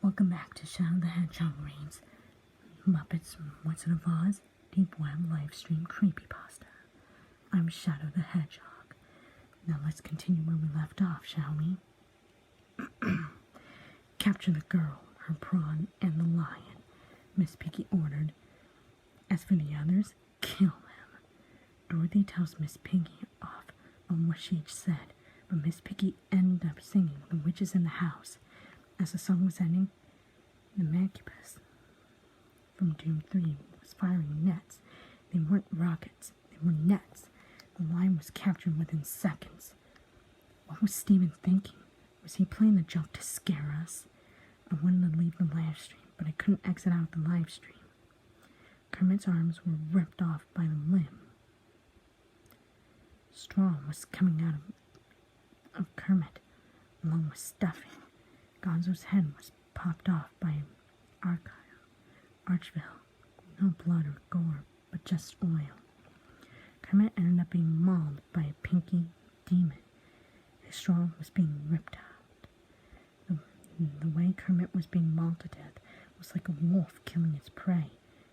Welcome back to Shadow the Hedgehog reads Muppets, Wizard of Oz, Deep Web Livestream Creepypasta. I'm Shadow the Hedgehog. Now let's continue where we left off, shall we? Capture the girl, her prawn, and the lion, Miss Piggy ordered. As for the others, kill them. Dorothy tells Miss Piggy off on what she had said, but Miss Piggy ended up singing The Witches in the House. As the song was ending, the Muppets from Doom 3 was firing nets. They weren't rockets, they were nets. The lion was captured within seconds. What was Steven thinking? Was he playing the joke to scare us? I wanted to leave the live stream, but I couldn't exit out the live stream. Kermit's arms were ripped off by the limb. Straw was coming out of Kermit, along with stuffing. Gonzo's head was popped off by Archville. No blood or gore, but just oil. Kermit ended up being mauled by a pinky demon. His straw was being ripped out. The way Kermit was being mauled to death was like a wolf killing its prey.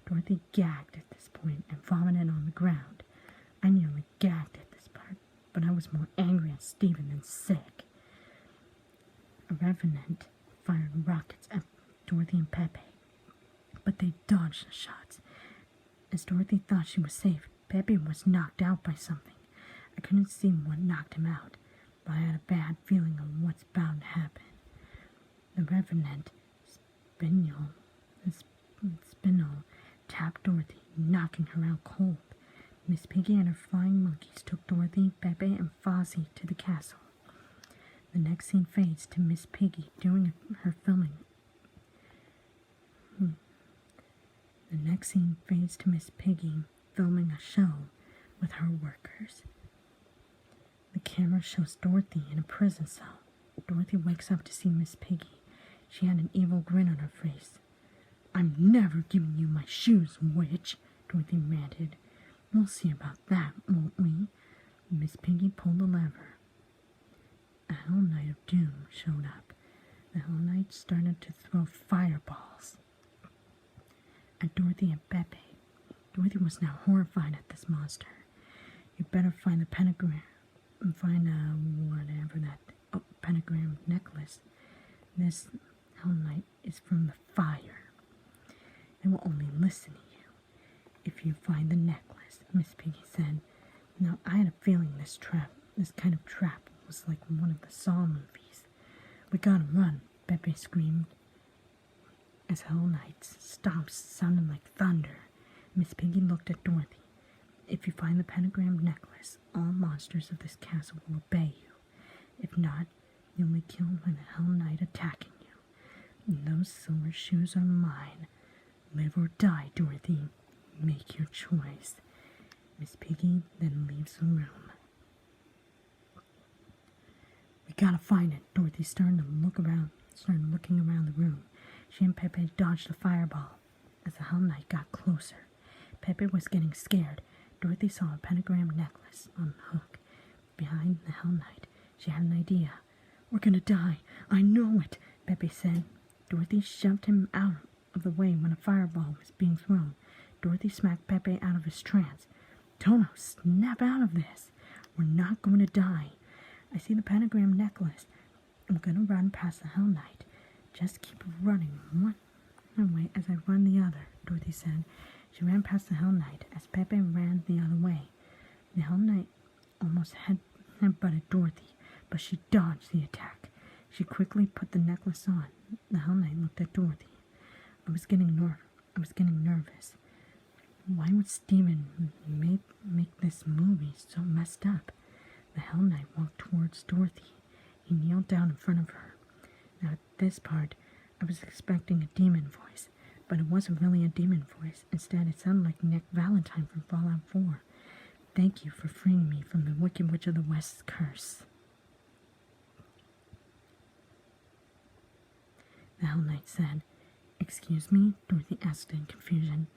Dorothy gagged at this point and vomited on the ground. I nearly gagged at this part, but I was more angry at Steven than sick. A revenant fired rockets at Dorothy and Pepe, but they dodged the shots. As Dorothy thought she was safe, Pepe was knocked out by something. I couldn't see what knocked him out, but I had a bad feeling of what's bound to happen. The revenant Spinel tapped Dorothy, knocking her out cold. Miss Piggy and her flying monkeys took Dorothy, Pepe, and Fozzie to the castle. The next scene fades to Miss Piggy during her filming. The next scene fades to Miss Piggy filming a show with her workers. The camera shows Dorothy in a prison cell. Dorothy wakes up to see Miss Piggy. She had an evil grin on her face. "I'm never giving you my shoes, witch," Dorothy ranted. "We'll see about that, won't we?" Miss Piggy pulled the lever. A Hell Knight of Doom showed up. The Hell Knight started to throw fireballs at Dorothy and Pepe. Dorothy was now horrified at this monster. "You better find the pentagram and find whatever that pentagram necklace. This Hell Knight is from the fire. They will only listen to you if you find the necklace," Miss Piggy said. Now I had a feeling this kind of trap was like one of the Saw movies. "We gotta run," Pepe screamed. As Hell Knight's stomps sounded like thunder, Miss Piggy looked at Dorothy. "If you find the pentagram necklace, all monsters of this castle will obey you. If not, you'll be killed by the Hell Knight attacking you. And those silver shoes are mine. Live or die, Dorothy. Make your choice." Miss Piggy then leaves the room. "We gotta find it." Dorothy started looking around the room. She and Pepe dodged the fireball. As the Hell Knight got closer, Pepe was getting scared. Dorothy saw a pentagram necklace on a hook behind the Hell Knight. She had an idea. "We're gonna die. I know it," Pepe said. Dorothy shoved him out of the way when a fireball was being thrown. Dorothy smacked Pepe out of his trance. "Toto, snap out of this. We're not going to die. I see the pentagram necklace. I'm going to run past the Hell Knight. Just keep running one way as I run the other," Dorothy said. She ran past the Hell Knight as Pepe ran the other way. The Hell Knight almost headbutted Dorothy, but she dodged the attack. She quickly put the necklace on. The Hell Knight looked at Dorothy. I was getting nervous. Why would Steven make this movie so messed up? The Hell Knight walked towards Dorothy. He kneeled down in front of her. Now at this part, I was expecting a demon voice, but it wasn't really a demon voice. Instead, it sounded like Nick Valentine from Fallout 4. "Thank you for freeing me from the Wicked Witch of the West's curse." The Hell Knight said. "Excuse me?" Dorothy asked in confusion.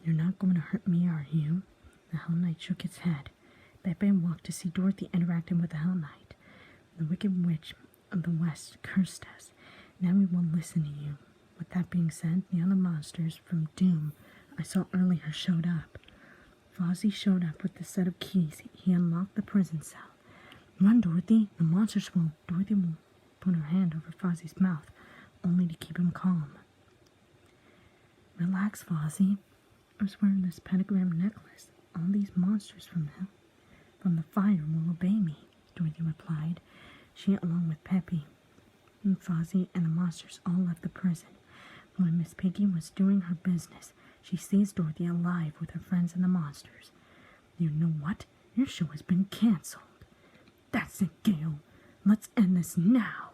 "You're not going to hurt me, are you?" The Hell Knight shook his head. Pepe walked to see Dorothy interacting with the Hell Knight. "The Wicked Witch of the West cursed us. Now we will listen to you," With that being said, the other monsters from Doom I saw earlier showed up. Fozzie showed up with the set of keys. He unlocked the prison cell. Run, Dorothy. The monsters will. Dorothy will put her hand over Fozzie's mouth, only to keep him calm. Relax, Fozzie. I was wearing this pentagram necklace. All these monsters from the fire will obey me, Dorothy replied. She, along with Peppy and Fozzie and the monsters, all left the prison. When Miss Piggy was doing her business, she sees Dorothy alive with her friends and the monsters. You know what? Your show has been cancelled. That's it, Gail. Let's end this now.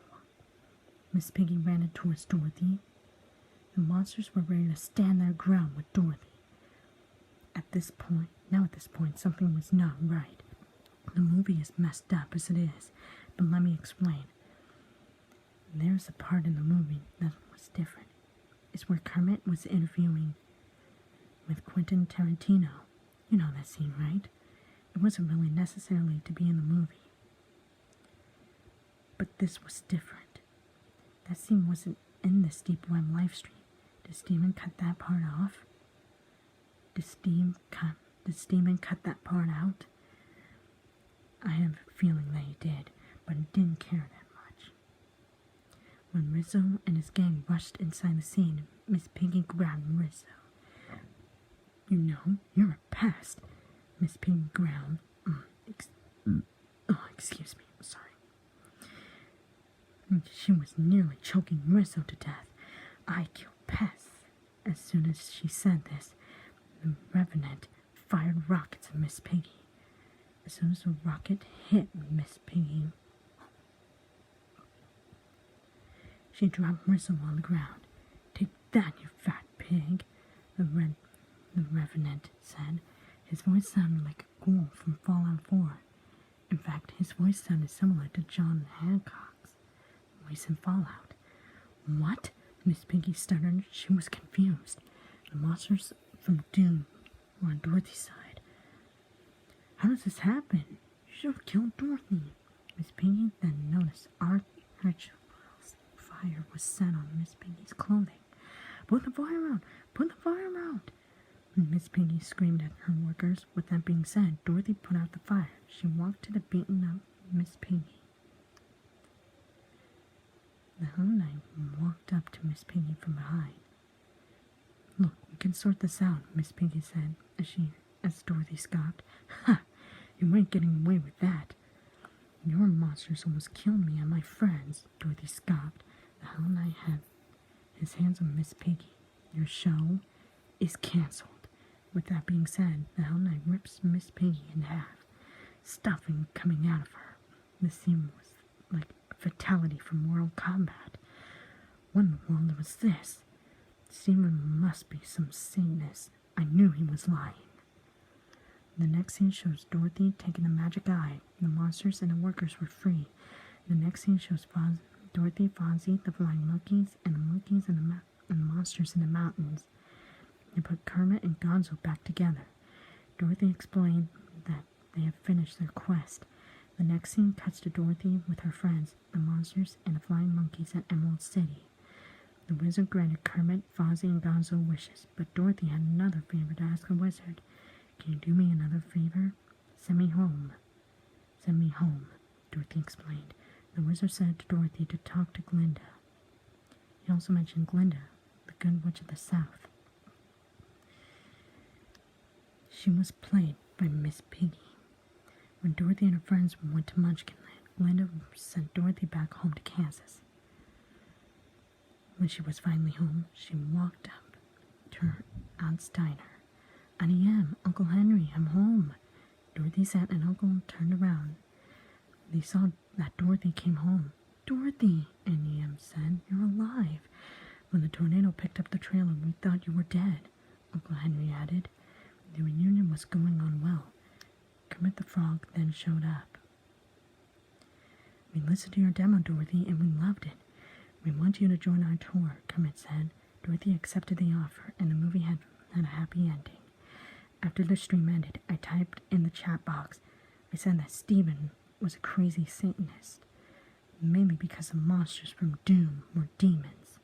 Miss Piggy ran towards Dorothy. The monsters were ready to stand their ground with Dorothy. At this point, something was not right. The movie is messed up as it is, but let me explain. There's a part in the movie that was different. It's where Kermit was interviewing with Quentin Tarantino. You know that scene, right? It wasn't really necessarily to be in the movie. But this was different. That scene wasn't in this Deep Web live stream. Did Steven cut that part off? Did Steven cut that part out? I have a feeling that he did, but he didn't care that much. When Rizzo and his gang rushed inside the scene, Miss Piggy grabbed Rizzo. You know, you're a pest, Miss Piggy growled. Excuse me, I'm sorry. She was nearly choking Rizzo to death. I kill pests. As soon as she said this, the Revenant fired rockets at Miss Piggy. As soon as the rocket hit Miss Piggy, she dropped Rizzo on the ground. Take that, you fat pig, the Revenant said. His voice sounded like a ghoul from Fallout 4. In fact, his voice sounded similar to John Hancock's voice in Fallout. What? Miss Piggy stuttered. She was confused. The monsters from Doom were on Dorothy's side. How does this happen? You should have killed Dorothy. Miss Piggy then noticed Archibald's fire was set on Miss Piggy's clothing. Put the fire out! Put the fire out! Miss Piggy screamed at her workers. With that being said, Dorothy put out the fire. She walked to the beaten-up Miss Piggy. The Hollow Knight walked up to Miss Piggy from behind. Look, we can sort this out, Miss Piggy said, as Dorothy scoffed. Ha! You ain't getting away with that. Your monsters almost killed me and my friends, Dorothy scoffed. The Hollow Knight had his hands on Miss Piggy. Your show is cancelled. With that being said, the Hollow Knight rips Miss Piggy in half, stuffing coming out of her. This scene was like a fatality from Mortal Kombat. What in the world was this? Steven must be some Satanist. I knew he was lying. The next scene shows Dorothy taking the magic eye. The monsters and the workers were free. The next scene shows Dorothy, Fozzie, the flying monkeys, and the monkeys and the monsters in the mountains. They put Kermit and Gonzo back together. Dorothy explained that they have finished their quest. The next scene cuts to Dorothy with her friends, the monsters, and the flying monkeys at Emerald City. The wizard granted Kermit, Fozzie, and Gonzo wishes, but Dorothy had another favor to ask the wizard. Can you do me another favor? Send me home. Send me home, Dorothy explained. The wizard said to Dorothy to talk to Glinda. He also mentioned Glinda, the good witch of the south. She was played by Miss Piggy. When Dorothy and her friends went to Munchkinland, Glinda sent Dorothy back home to Kansas. When she was finally home, she walked up to her aunt's diner. Auntie Em, Uncle Henry, I'm home. Dorothy's aunt and uncle turned around. They saw that Dorothy came home. Dorothy, Auntie Em said, you're alive. When the tornado picked up the trailer, we thought you were dead, Uncle Henry added. The reunion was going on well. Kermit the Frog then showed up. We listened to your demo, Dorothy, and we loved it. We want you to join our tour, Kermit said. Dorothy accepted the offer, and the movie had a happy ending. After the stream ended, I typed in the chat box. I said that Steven was a crazy Satanist, mainly because the monsters from Doom were demons.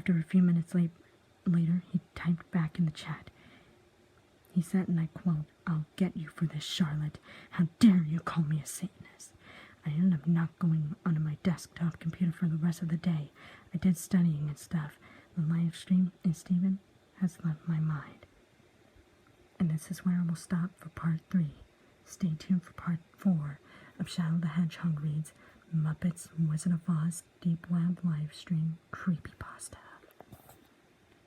After a few minutes later, he typed back in the chat. He said, and I quote, "I'll get you for this, Charlotte. How dare you call me a Satanist?" I ended up not going onto my desktop computer for the rest of the day. I did studying and stuff. The live stream and Stephen has left my mind. And this is where I will stop for part 3. Stay tuned for part 4 of Shadow the Hedgehog reads Muppets Wizard of Oz Deep Web live stream Creepypasta.